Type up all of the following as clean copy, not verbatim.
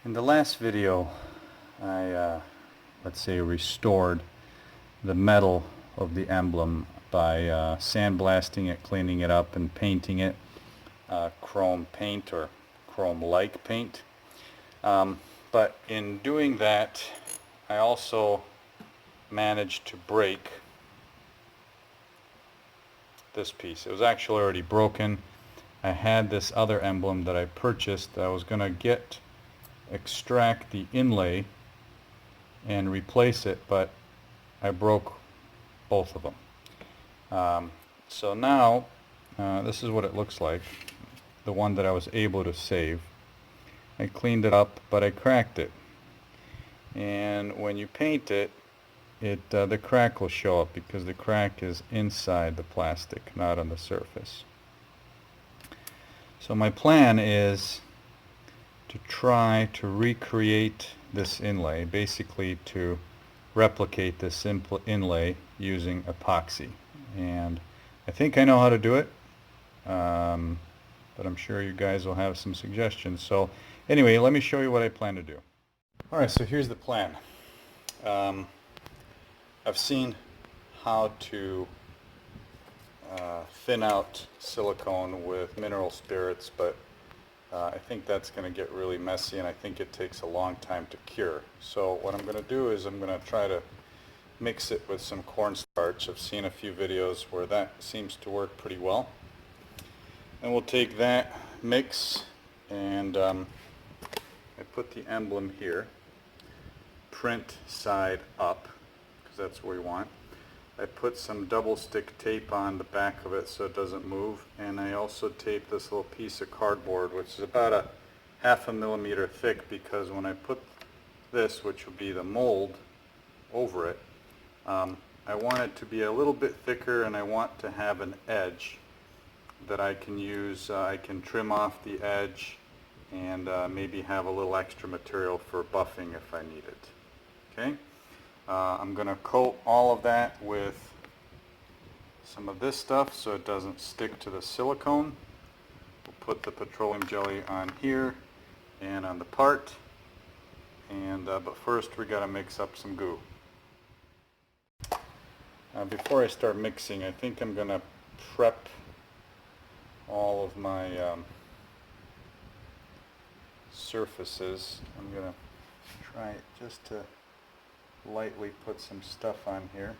In the last video, I, let's say, restored the metal of the emblem by sandblasting it, cleaning it up, and painting it chrome paint or chrome-like paint. But in doing that, I also managed to break this piece. It was actually already broken. I had this other emblem that I purchased that I was going to extract the inlay and replace it, but I broke both of them. So now this is what it looks like, the one that I was able to save. I cleaned it up, but I cracked it, and when you paint it, the crack will show up because the crack is inside the plastic, not on the surface. So my plan is to try to recreate this inlay, basically to replicate this simple inlay using epoxy. And I think I know how to do it, but I'm sure you guys will have some suggestions. So anyway, let me show you what I plan to do. Alright, so here's the plan. I've seen how to thin out silicone with mineral spirits, but I think that's going to get really messy, and I think it takes a long time to cure. So what I'm going to do is I'm going to try to mix it with some cornstarch. I've seen a few videos where that seems to work pretty well. And we'll take that mix and I put the emblem here, print side up, because that's what we want. I put some double stick tape on the back of it so it doesn't move, and I also taped this little piece of cardboard, which is about a 1/2 millimeter thick, because when I put this, which will be the mold, over it, I want it to be a little bit thicker, and I want to have an edge that I can use. I can trim off the edge and maybe have a little extra material for buffing if I need it. Okay? I'm going to coat all of that with some of this stuff so it doesn't stick to the silicone. We'll put the petroleum jelly on here and on the part, and but first we got to mix up some goo. Before I start mixing, I think I'm going to prep all of my surfaces. I'm going to try just to lightly put some stuff on here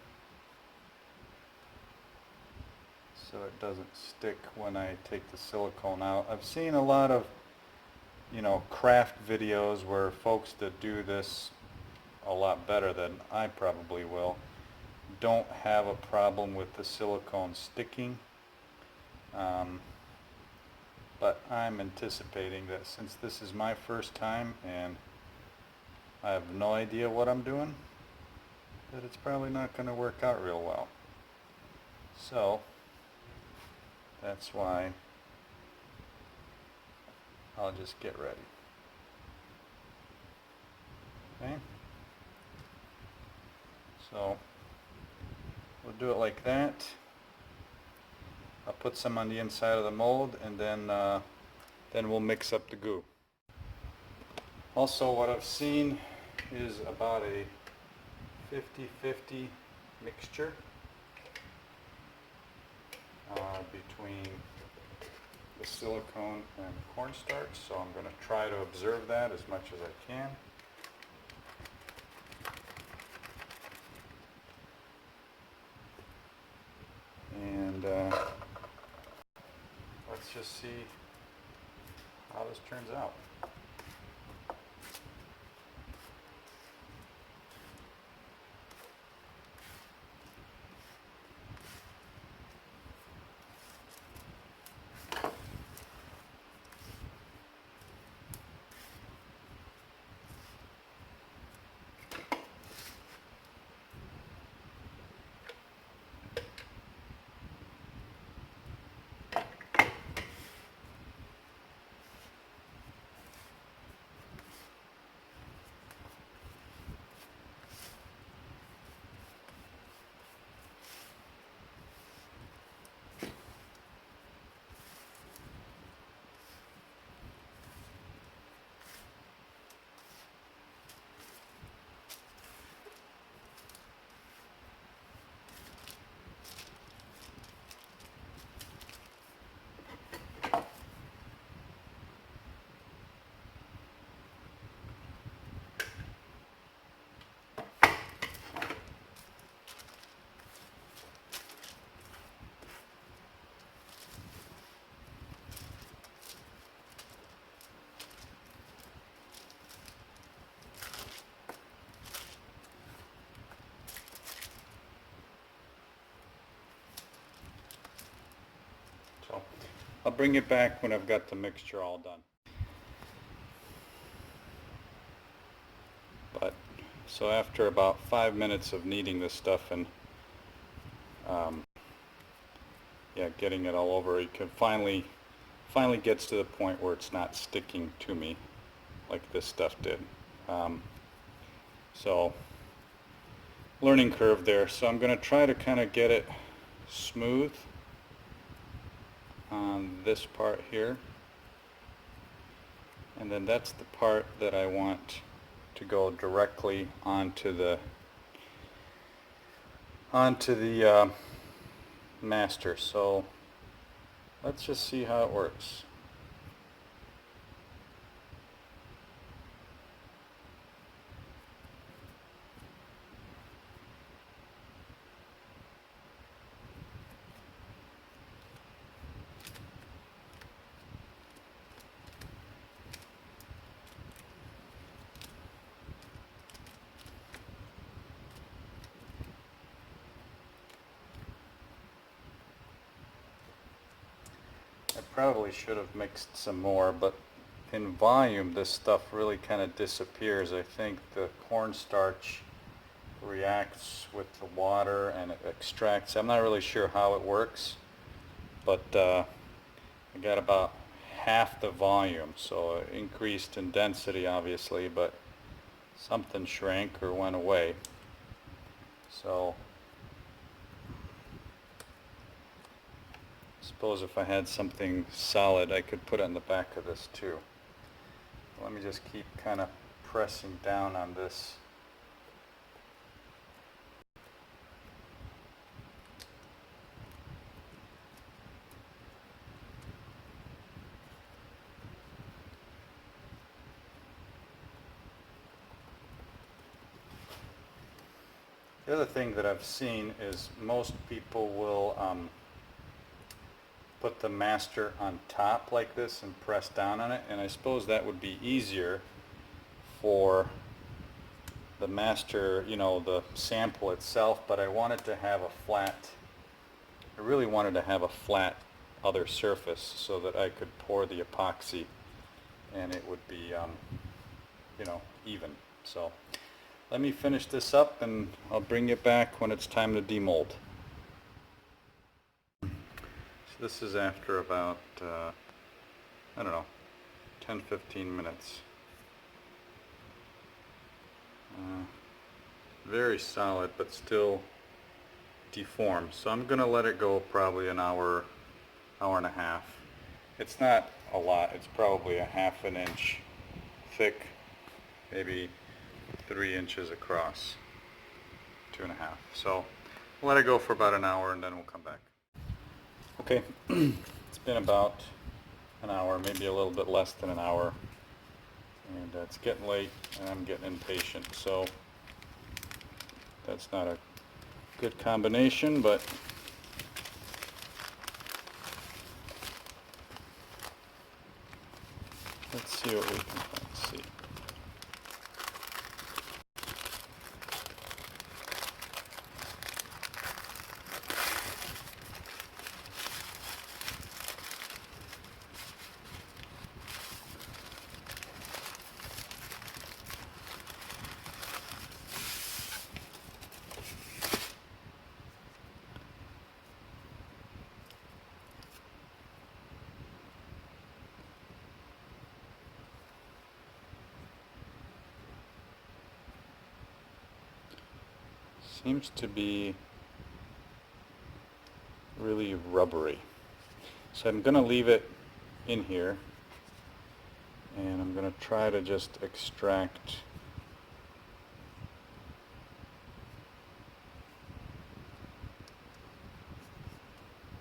so it doesn't stick when I take the silicone out. I've seen a lot of, craft videos where folks that do this a lot better than I probably will don't have a problem with the silicone sticking, but I'm anticipating that since this is my first time and I have no idea what I'm doing, that it's probably not going to work out real well. So that's why I'll just get ready. Okay? So we'll do it like that. I'll put some on the inside of the mold, and then we'll mix up the goo. Also, what I've seen is about a 50-50 mixture between the silicone and the cornstarch, so I'm going to try to observe that as much as I can. And let's just see how this turns out. I'll bring it back when I've got the mixture all done. But so after about 5 minutes of kneading this stuff and yeah, getting it all over, you can finally gets to the point where it's not sticking to me like this stuff did. So learning curve there. So I'm going to try to kind of get it smooth on this part here, and then that's the part that I want to go directly onto the master. So let's just see how it works. I probably should have mixed some more, but in volume this stuff really kind of disappears. I think the cornstarch reacts with the water and it extracts. I'm not really sure how it works, but I got about half the volume, so it increased in density obviously, but something shrank or went away. So suppose if I had something solid I could put it on the back of this too. Let me just keep kind of pressing down on this. The other thing that I've seen is most people will put the master on top like this and press down on it, and I suppose that would be easier for the master, you know, the sample itself, but I wanted to have a flat, I really wanted to have a flat other surface so that I could pour the epoxy and it would be, you know, even. So let me finish this up and I'll bring it back when it's time to demold. This is after about, I don't know, 10-15 minutes. Very solid, but still deformed. So I'm going to let it go probably an hour, hour and a half. It's not a lot. It's probably a ½ an inch thick, maybe 3 inches across, 2.5. So we'll let it go for about an hour and then we'll come back. Okay, it's been about an hour, maybe a little bit less than an hour, and it's getting late and I'm getting impatient, so that's not a good combination, but let's see what we can find. See. Seems to be really rubbery. So I'm going to leave it in here and I'm going to try to just extract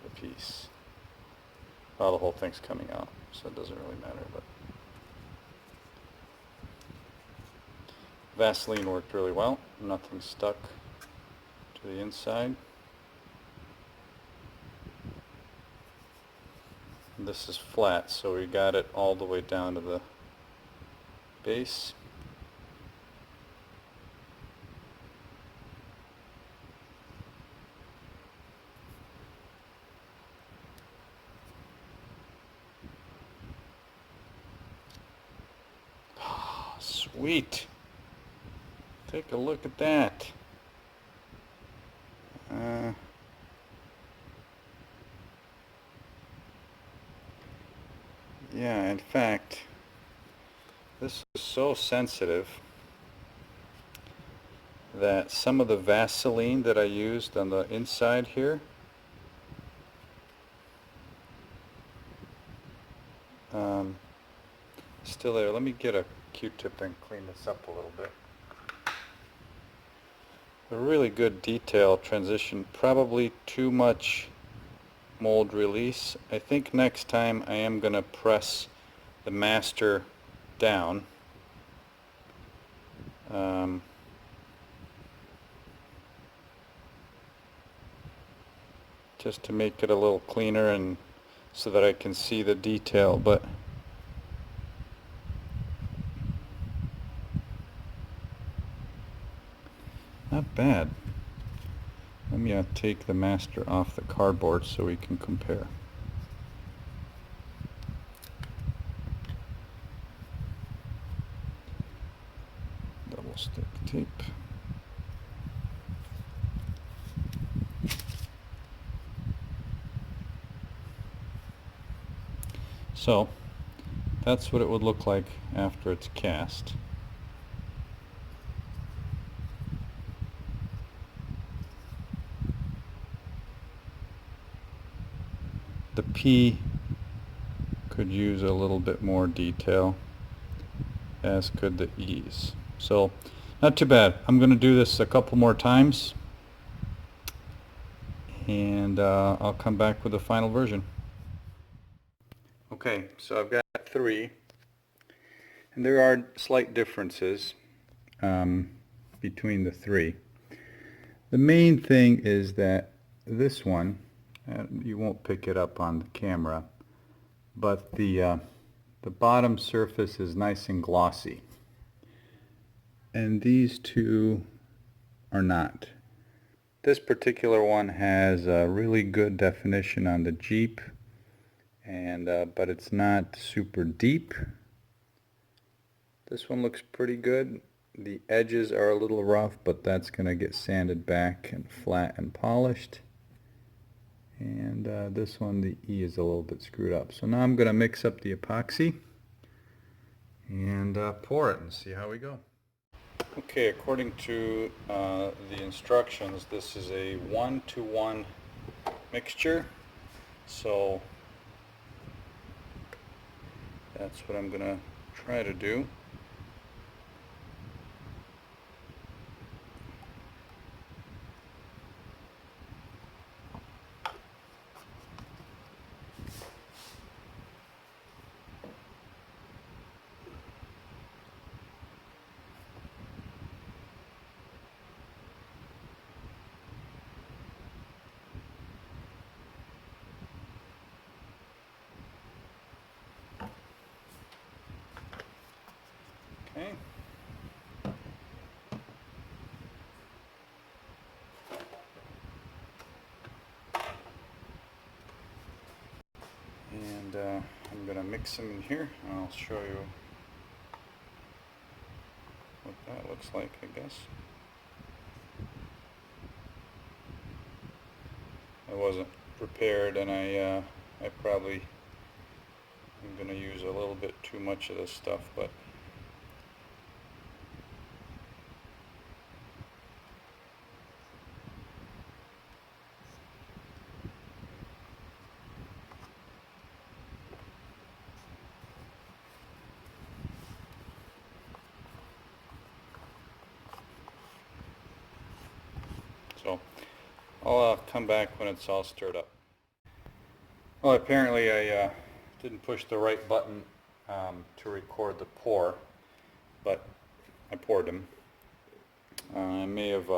the piece. Well, the whole thing's coming out, so it doesn't really matter, but Vaseline worked really well. Nothing stuck to the inside. This is flat, so we got it all the way down to the base. Sweet. Take a look at that. Yeah, in fact, this is so sensitive that some of the Vaseline that I used on the inside here still there. Let me get a Q-tip and clean this up a little bit. A really good detail transition, probably too much mold release. I think next time I am going to press the master down. Just to make it a little cleaner and so that I can see the detail, but not bad. Let me take the master off the cardboard so we can compare. Double stick tape. So that's what it would look like after it's cast. The P could use a little bit more detail, as could the E's. So not too bad. I'm going to do this a couple more times and I'll come back with the final version. Okay, so I've got 3, and there are slight differences between the 3. The main thing is that this one, you won't pick it up on the camera, but the bottom surface is nice and glossy, and these two are not. This particular one has a really good definition on the Jeep, and but it's not super deep. This one looks pretty good. The edges are a little rough, but that's going to get sanded back and flat and polished. And this one, the E is a little bit screwed up. So now I'm going to mix up the epoxy and pour it and see how we go. Okay, according to the instructions, this is a 1-to-1 mixture. So that's what I'm going to try to do. Okay. And I'm going to mix them in here, and I'll show you what that looks like, I guess. I wasn't prepared, and I probably am going to use a little bit too much of this stuff, but so I'll come back when it's all stirred up. Well, apparently I didn't push the right button to record the pour, but I poured them. I may have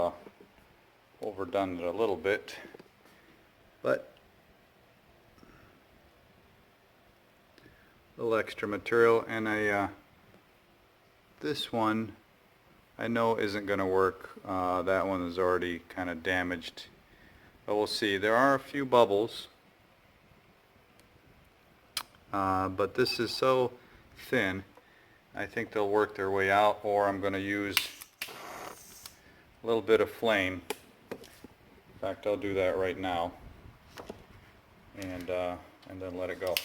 overdone it a little bit, but a little extra material, and this one I know isn't going to work. That one is already kind of damaged, but we'll see. There are a few bubbles, but this is so thin I think they'll work their way out, or I'm going to use a little bit of flame. In fact, I'll do that right now, and then let it go.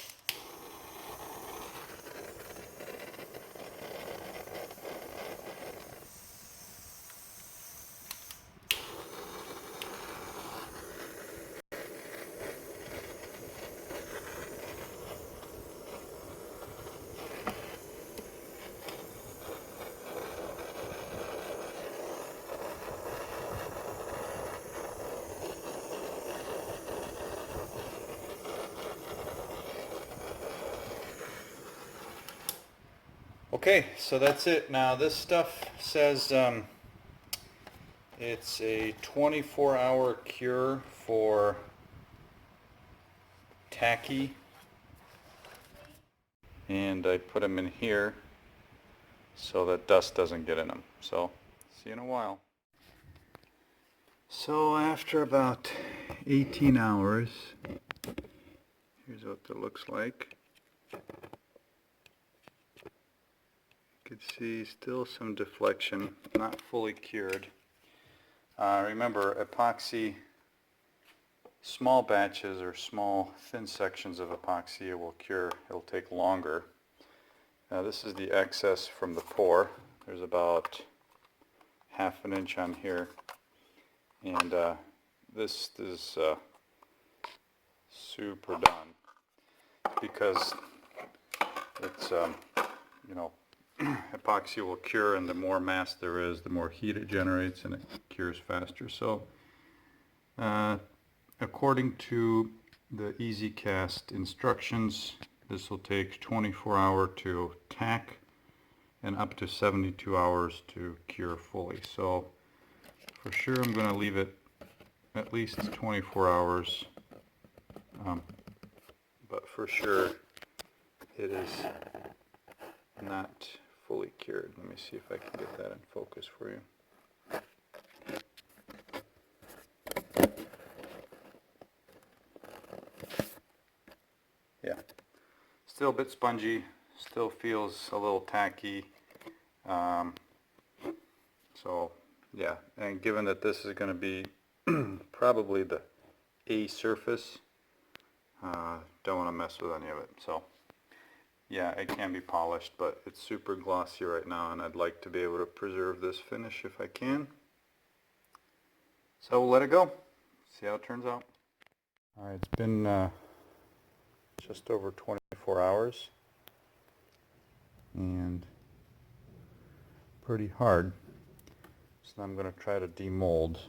Okay, so that's it. Now this stuff says it's a 24-hour cure for tacky, and I put them in here so that dust doesn't get in them. So see you in a while. So after about 18 hours, here's what it looks like. You can see still some deflection, not fully cured. Remember, epoxy, small batches or small thin sections of epoxy it will cure. It'll take longer. Now this is the excess from the pour. There's about ½ an inch on here, and this is super done because it's you know, epoxy will cure, and the more mass there is, the more heat it generates, and it cures faster. So according to the Easy Cast instructions, this will take 24 hours to tack and up to 72 hours to cure fully. So for sure I'm going to leave it at least 24 hours, but for sure it is not fully cured. Let me see if I can get that in focus for you. Yeah, still a bit spongy, still feels a little tacky. So yeah, and given that this is going to be probably the A surface, don't want to mess with any of it. So yeah, it can be polished, but it's super glossy right now, and I'd like to be able to preserve this finish if I can. So we'll let it go, see how it turns out. Alright, it's been just over 24 hours and pretty hard. So I'm going to try to demold.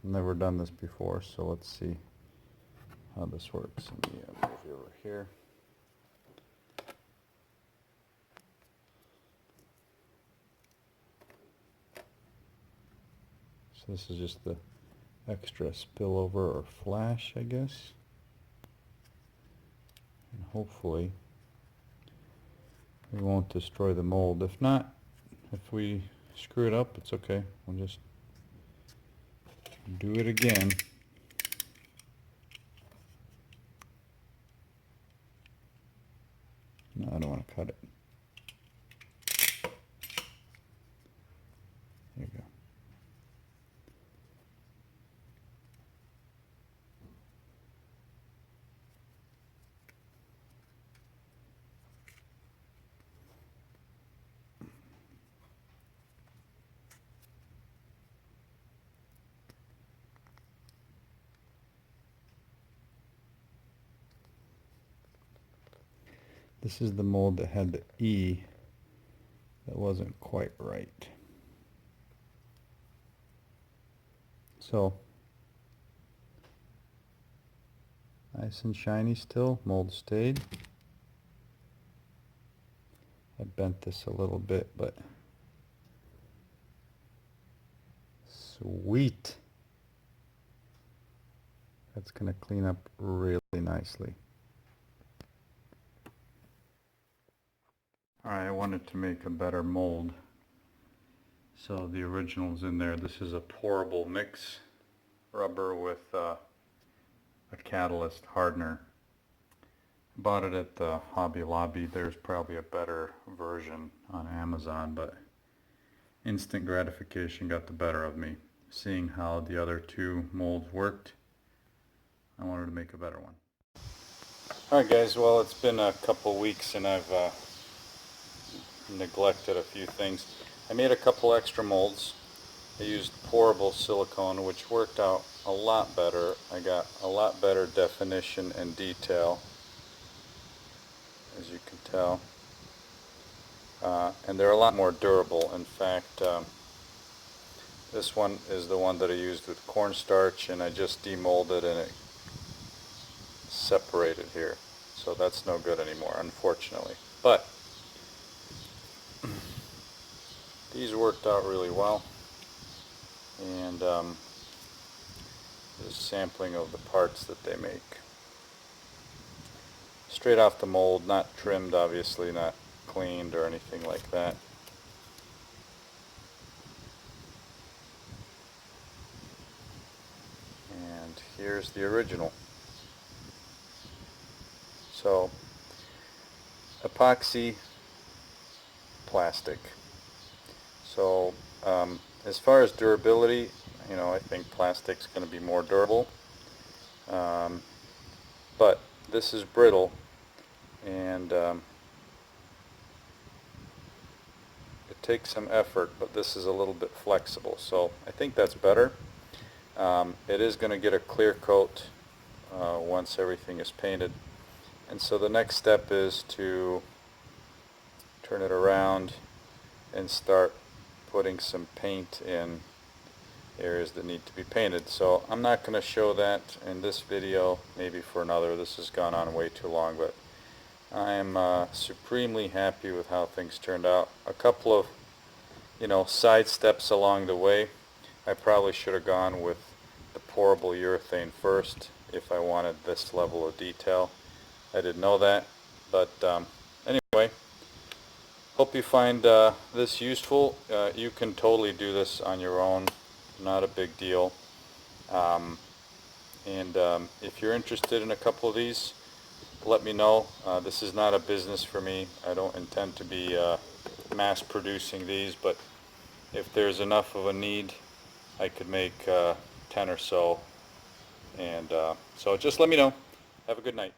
Never done this before, so let's see how this works. Let me move you over here. So this is just the extra spillover or flash, I guess. And hopefully we won't destroy the mold. If not, if we screw it up, it's okay. We'll just do it again. No, I don't want to cut it. There you go. This is the mold that had the E that wasn't quite right. So, nice and shiny still, mold stayed. I bent this a little bit, but sweet. That's going to clean up really nicely. Alright, I wanted to make a better mold. So the original's in there. This is a pourable mix rubber with a catalyst hardener. Bought it at the Hobby Lobby. There's probably a better version on Amazon, but instant gratification got the better of me. Seeing how the other two molds worked, I wanted to make a better one. Alright guys, well, it's been a couple weeks and I've neglected a few things. I made a couple extra molds. I used Pourable silicone, which worked out a lot better. I got a lot better definition and detail, as you can tell. And they're a lot more durable. In fact, this one is the one that I used with cornstarch, and I just demolded and it separated here. So that's no good anymore, unfortunately. But these worked out really well. And this sampling of the parts that they make. Straight off the mold, not trimmed obviously, not cleaned or anything like that. And here's the original. So, epoxy, plastic. So, as far as durability, you know, I think plastic's going to be more durable. But this is brittle, and it takes some effort, but this is a little bit flexible. So I think that's better. It is going to get a clear coat once everything is painted. And so the next step is to turn it around and start putting some paint in areas that need to be painted. So I'm not going to show that in this video, maybe for another. This has gone on way too long, but I am supremely happy with how things turned out. A couple of, you know, side steps along the way. I probably should have gone with the pourable urethane first if I wanted this level of detail. I didn't know that, but anyway, hope you find this useful. You can totally do this on your own, not a big deal. If you're interested in a couple of these, let me know. This is not a business for me. I don't intend to be mass producing these, but if there's enough of a need, I could make 10 or so. And so just let me know. Have a good night.